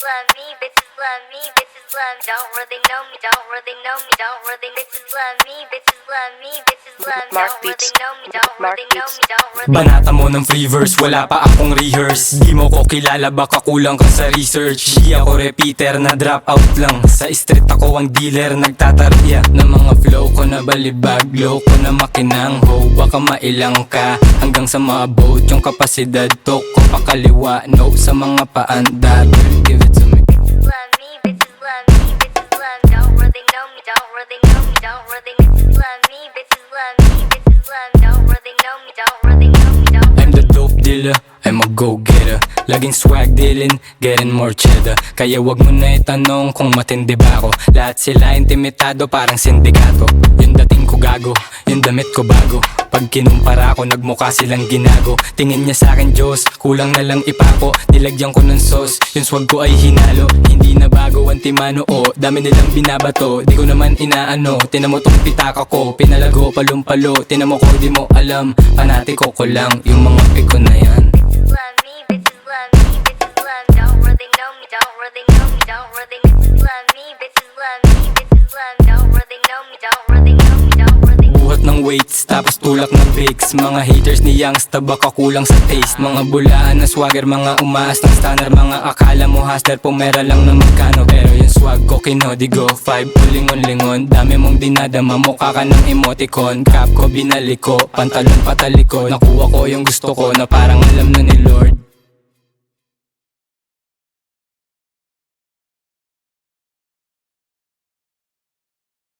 love me, bitches love me, bitches love me. Don't really know me, don't really know me, don't really. Bitches love me, bitches love me, bitches love me. Don't really know me, don't really know me, don't really. Banata mo ng free verse, wala pa akong rehearse. Di mo ko kilala, baka kulang ka sa research. Di ako repeater na drop out lang. Sa street ako ang dealer, nagtatarya ng mga flow ko na balibag. Low ko na makinang ho, baka mailang ka hanggang sa maabot yung kapasidad. Tok ko pakaliwa, no sa mga paandar. Give it to me. Bitches love me, bitches love me, bitches love me. Don't really know me, don't really know me, don't really. Bitches love me, bitches love me, bitches love me. Don't really know me, don't really know me, don't really. I'm the dope dealer, I'm a go-getter. Laging swag dealin, getting more cheddar. Kaya wag mo na itanong kung matindi ba ako. Lahat sila intimitado, parang sindikato. Yung dating ko gago, yung damit ko bago. Pag kinumpara ko, nagmukha silang ginago. Tingin niya sa'kin Diyos, kulang na lang ipako. Nilagyan ko ng sauce, yung swag ko ay hinalo. Hindi na bago ang timano, dami nilang binabato. Di ko naman inaano, tinamo tong pitaka ko. Pinalago, palumpalo, tinamo ko di mo alam. Panatiko ko lang, yung mga piko na yan. Bitches love me, bitches love me, bitches love me. Don't really know me, don't really know me, don't really. Bitches love me, bitches love me, bitches love me. Don't really know me, don't really know me, don't really. Buhat ng weights, tapos tulak ng bakes. Mga haters ni Youngsta, baka kulang sa taste. Mga bulaan na swagger, mga umaas ng stunner. Mga akala mo hustler, pumera lang na magkano. Pero yung swag ko kinodigo, 5 ulingon-lingon. Dami mong dinadama, mukha ka ng emoticon. Cap ko binaliko, pantalon pataliko. Nakuha ko yung gusto ko na parang alam na ni Lord.